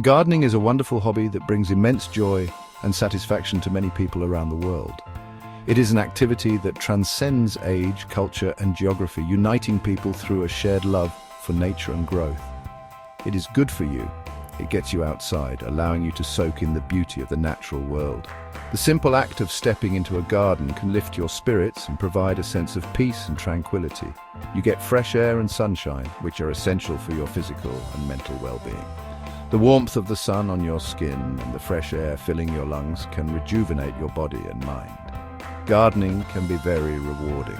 Gardening is a wonderful hobby that brings immense joy and satisfaction to many people around the world. It is an activity that transcends age, culture, and geography, uniting people through a shared love for nature and growth. It is good for you. It gets you outside, allowing you to soak in the beauty of the natural world. The simple act of stepping into a garden can lift your spirits and provide a sense of peace and tranquility. You get fresh air and sunshine, which are essential for your physical and mental well-being. The warmth of the sun on your skin and the fresh air filling your lungs can rejuvenate your body and mind. Gardening can be very rewarding.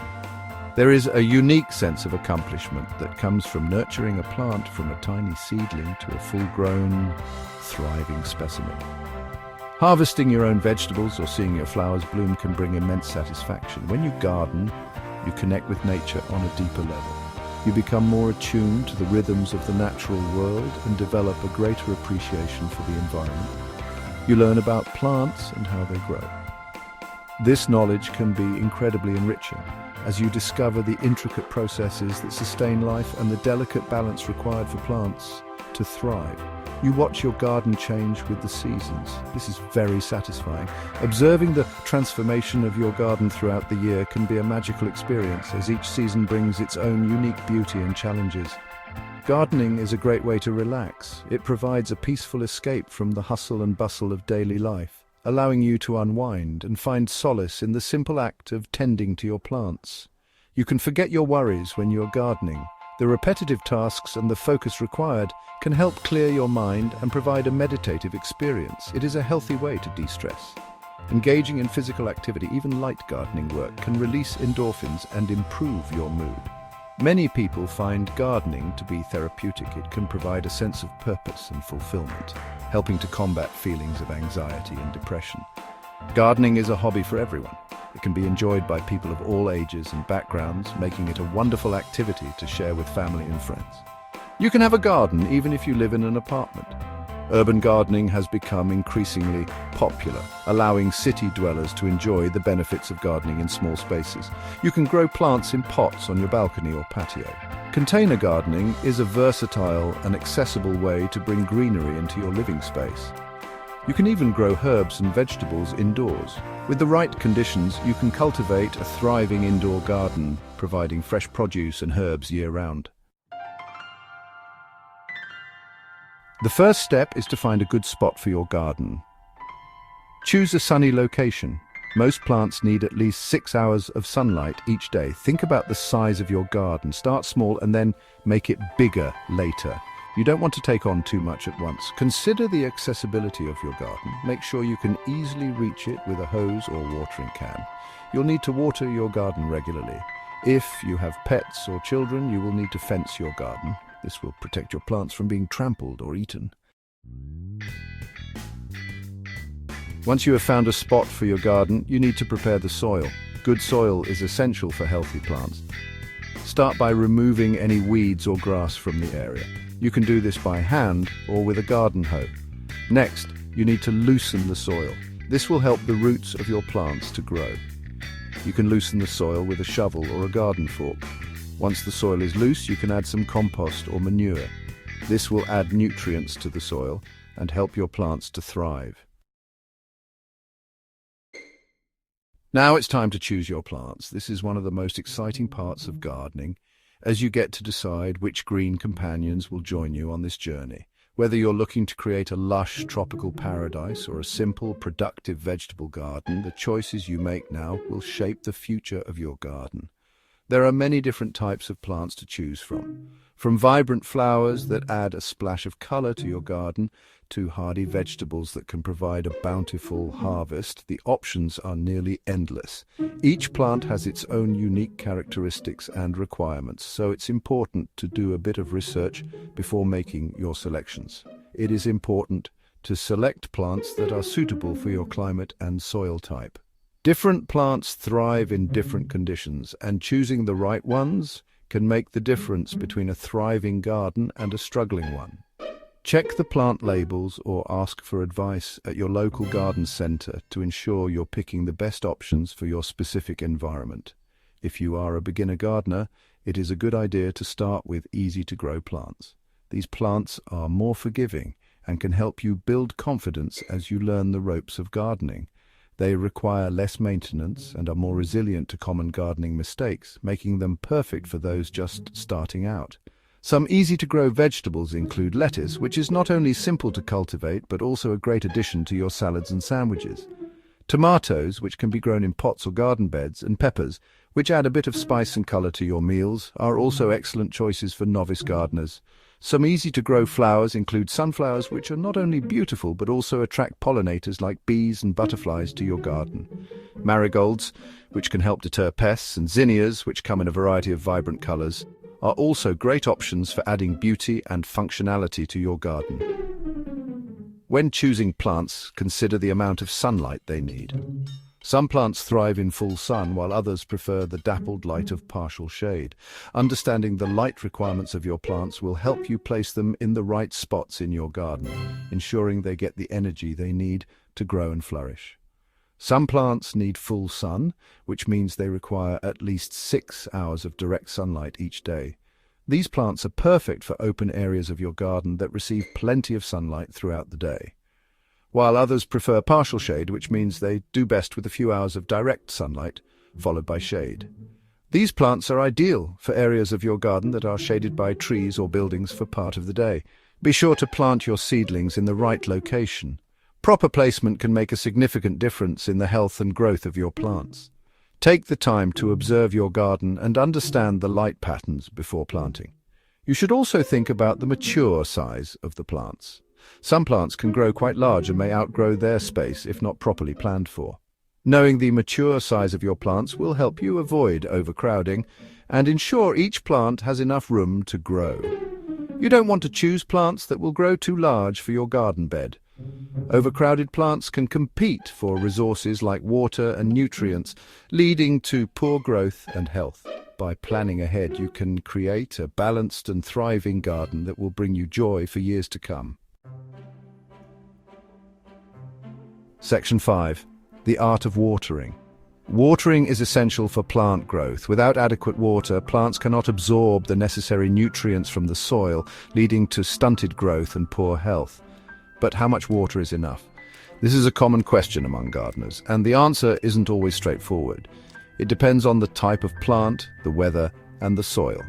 There is a unique sense of accomplishment that comes from nurturing a plant from a tiny seedling to a full-grown, thriving specimen. Harvesting your own vegetables or seeing your flowers bloom can bring immense satisfaction. When you garden, you connect with nature on a deeper level. You become more attuned to the rhythms of the natural world and develop a greater appreciation for the environment. You learn about plants and how they grow. This knowledge can be incredibly enriching as you discover the intricate processes that sustain life and the delicate balance required for plants to thrive. You watch your garden change with the seasons. This is very satisfying. Observing the transformation of your garden throughout the year can be a magical experience, as each season brings its own unique beauty and challenges. Gardening is a great way to relax. It provides a peaceful escape from the hustle and bustle of daily life, allowing you to unwind and find solace in the simple act of tending to your plants. You can forget your worries when you're gardening. The repetitive tasks and the focus required can help clear your mind and provide a meditative experience. It is a healthy way to de-stress. Engaging in physical activity, even light gardening work, can release endorphins and improve your mood. Many people find gardening to be therapeutic. It can provide a sense of purpose and fulfillment, helping to combat feelings of anxiety and depression. Gardening is a hobby for everyone. It can be enjoyed by people of all ages and backgrounds, making it a wonderful activity to share with family and friends. You can have a garden even if you live in an apartment. Urban gardening has become increasingly popular, allowing city dwellers to enjoy the benefits of gardening in small spaces. You can grow plants in pots on your balcony or patio. Container gardening is a versatile and accessible way to bring greenery into your living space. You can even grow herbs and vegetables indoors. With the right conditions, you can cultivate a thriving indoor garden, providing fresh produce and herbs year-round. The first step is to find a good spot for your garden. Choose a sunny location. Most plants need at least 6 hours of sunlight each day. Think about the size of your garden. Start small and then make it bigger later. You don't want to take on too much at once. Consider the accessibility of your garden. Make sure you can easily reach it with a hose or watering can. You'll need to water your garden regularly. If you have pets or children, you will need to fence your garden. This will protect your plants from being trampled or eaten. Once you have found a spot for your garden, you need to prepare the soil. Good soil is essential for healthy plants. Start by removing any weeds or grass from the area. You can do this by hand or with a garden hoe. Next, you need to loosen the soil. This will help the roots of your plants to grow. You can loosen the soil with a shovel or a garden fork. Once the soil is loose, you can add some compost or manure. This will add nutrients to the soil and help your plants to thrive. Now it's time to choose your plants. This is one of the most exciting parts of gardening, as you get to decide which green companions will join you on this journey. Whether you're looking to create a lush tropical paradise or a simple, productive vegetable garden, the choices you make now will shape the future of your garden. There are many different types of plants to choose from vibrant flowers that add a splash of color to your garden to hardy vegetables that can provide a bountiful harvest. The options are nearly endless. Each plant has its own unique characteristics and requirements, so it's important to do a bit of research before making your selections. It is important to select plants that are suitable for your climate and soil type. Different plants thrive in different conditions, and choosing the right ones can make the difference between a thriving garden and a struggling one. Check the plant labels or ask for advice at your local garden center to ensure you're picking the best options for your specific environment. If you are a beginner gardener, it is a good idea to start with easy-to-grow plants. These plants are more forgiving and can help you build confidence as you learn the ropes of gardening. They require less maintenance and are more resilient to common gardening mistakes, making them perfect for those just starting out. Some easy-to-grow vegetables include lettuce, which is not only simple to cultivate but also a great addition to your salads and sandwiches. Tomatoes, which can be grown in pots or garden beds, and peppers, which add a bit of spice and color to your meals, are also excellent choices for novice gardeners. Some easy-to-grow flowers include sunflowers, which are not only beautiful but also attract pollinators like bees and butterflies to your garden. Marigolds, which can help deter pests, and zinnias, which come in a variety of vibrant colors, are also great options for adding beauty and functionality to your garden. When choosing plants, consider the amount of sunlight they need. Some plants thrive in full sun, while others prefer the dappled light of partial shade. Understanding the light requirements of your plants will help you place them in the right spots in your garden, ensuring they get the energy they need to grow and flourish. Some plants need full sun, which means they require at least 6 hours of direct sunlight each day. These plants are perfect for open areas of your garden that receive plenty of sunlight throughout the day, while others prefer partial shade, which means they do best with a few hours of direct sunlight, followed by shade. These plants are ideal for areas of your garden that are shaded by trees or buildings for part of the day. Be sure to plant your seedlings in the right location. Proper placement can make a significant difference in the health and growth of your plants. Take the time to observe your garden and understand the light patterns before planting. You should also think about the mature size of the plants. Some plants can grow quite large and may outgrow their space if not properly planned for. Knowing the mature size of your plants will help you avoid overcrowding and ensure each plant has enough room to grow. You don't want to choose plants that will grow too large for your garden bed. Overcrowded plants can compete for resources like water and nutrients, leading to poor growth and health. By planning ahead, you can create a balanced and thriving garden that will bring you joy for years to come. Section 5. The art of watering. Watering is essential for plant growth. Without adequate water, plants cannot absorb the necessary nutrients from the soil, leading to stunted growth and poor health. But how much water is enough? This is a common question among gardeners, and the answer isn't always straightforward. It depends on the type of plant, the weather, and the soil.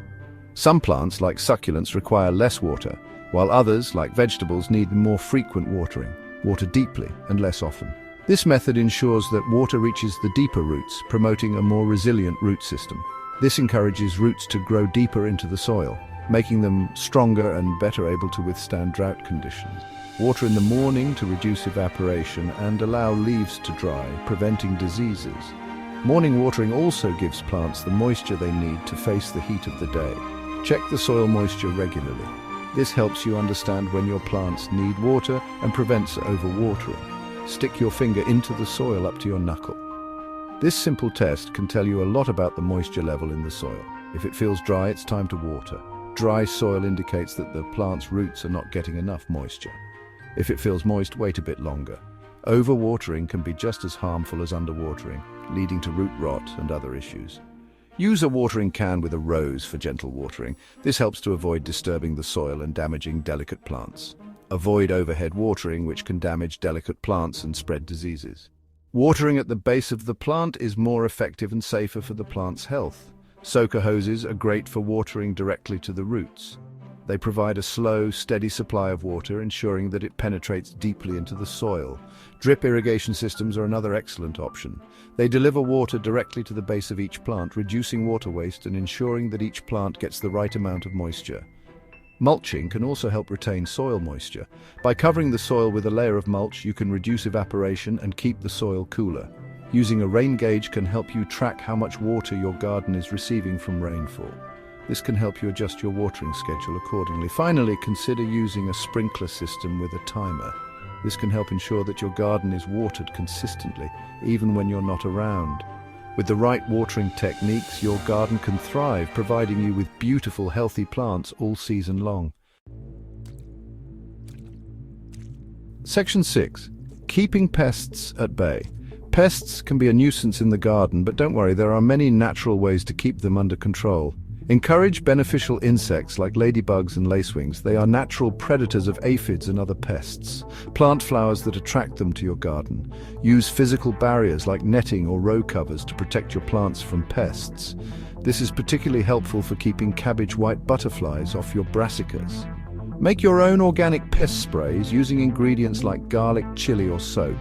Some plants, like succulents, require less water, while others, like vegetables, need more frequent watering, water deeply and less often. This method ensures that water reaches the deeper roots, promoting a more resilient root system. This encourages roots to grow deeper into the soil, making them stronger and better able to withstand drought conditions. Water in the morning to reduce evaporation and allow leaves to dry, preventing diseases. Morning watering also gives plants the moisture they need to face the heat of the day. Check the soil moisture regularly. This helps you understand when your plants need water and prevents overwatering. Stick your finger into the soil up to your knuckle. This simple test can tell you a lot about the moisture level in the soil. If it feels dry, it's time to water. Dry soil indicates that the plant's roots are not getting enough moisture. If it feels moist, wait a bit longer. Overwatering can be just as harmful as underwatering, leading to root rot and other issues. Use a watering can with a rose for gentle watering. This helps to avoid disturbing the soil and damaging delicate plants. Avoid overhead watering, which can damage delicate plants and spread diseases. Watering at the base of the plant is more effective and safer for the plant's health. Soaker hoses are great for watering directly to the roots. They provide a slow, steady supply of water, ensuring that it penetrates deeply into the soil. Drip irrigation systems are another excellent option. They deliver water directly to the base of each plant, reducing water waste and ensuring that each plant gets the right amount of moisture. Mulching can also help retain soil moisture. By covering the soil with a layer of mulch, you can reduce evaporation and keep the soil cooler. Using a rain gauge can help you track how much water your garden is receiving from rainfall. This can help you adjust your watering schedule accordingly. Finally, consider using a sprinkler system with a timer. This can help ensure that your garden is watered consistently, even when you're not around. With the right watering techniques, your garden can thrive, providing you with beautiful, healthy plants all season long. Section 6. Keeping pests at bay. Pests can be a nuisance in the garden, but don't worry, there are many natural ways to keep them under control. Encourage beneficial insects like ladybugs and lacewings. They are natural predators of aphids and other pests. Plant flowers that attract them to your garden. Use physical barriers like netting or row covers to protect your plants from pests. This is particularly helpful for keeping cabbage white butterflies off your brassicas. Make your own organic pest sprays using ingredients like garlic, chili or soap.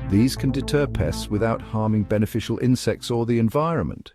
These can deter pests without harming beneficial insects or the environment.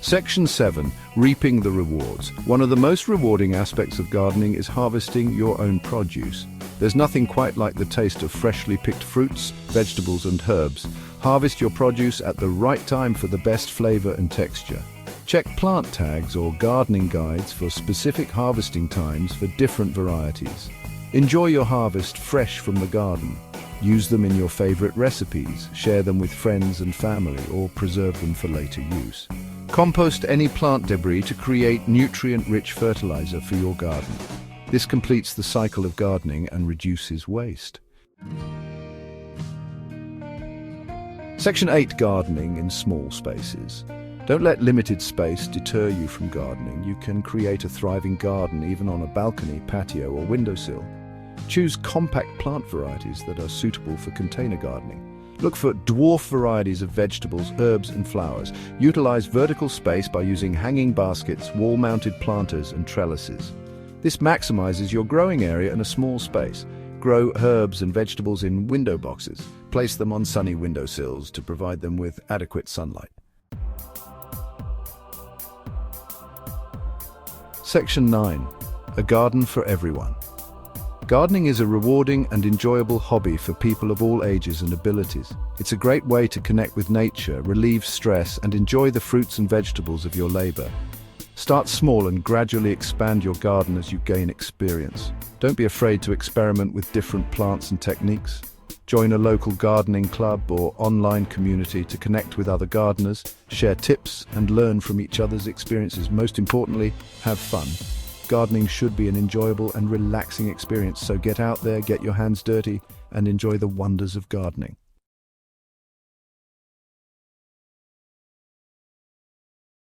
Section 7. Reaping the rewards. One of the most rewarding aspects of gardening is harvesting your own produce. There's nothing quite like the taste of freshly picked fruits, vegetables and herbs. Harvest your produce at the right time for the best flavor and texture. Check plant tags or gardening guides for specific harvesting times for different varieties. Enjoy your harvest fresh from the garden. Use them in your favorite recipes, share them with friends and family, or preserve them for later use. Compost any plant debris to create nutrient-rich fertilizer for your garden. This completes the cycle of gardening and reduces waste. Section 8. Gardening in small spaces. Don't let limited space deter you from gardening. You can create a thriving garden even on a balcony, patio, or windowsill. Choose compact plant varieties that are suitable for container gardening. Look for dwarf varieties of vegetables, herbs, and flowers. Utilize vertical space by using hanging baskets, wall-mounted planters, and trellises. This maximizes your growing area in a small space. Grow herbs and vegetables in window boxes. Place them on sunny windowsills to provide them with adequate sunlight. Section 9. A garden for everyone. Gardening is a rewarding and enjoyable hobby for people of all ages and abilities. It's a great way to connect with nature, relieve stress, and enjoy the fruits and vegetables of your labor. Start small and gradually expand your garden as you gain experience. Don't be afraid to experiment with different plants and techniques. Join a local gardening club or online community to connect with other gardeners, share tips, and learn from each other's experiences. Most importantly, have fun. Gardening should be an enjoyable and relaxing experience, so get out there, get your hands dirty, and enjoy the wonders of gardening.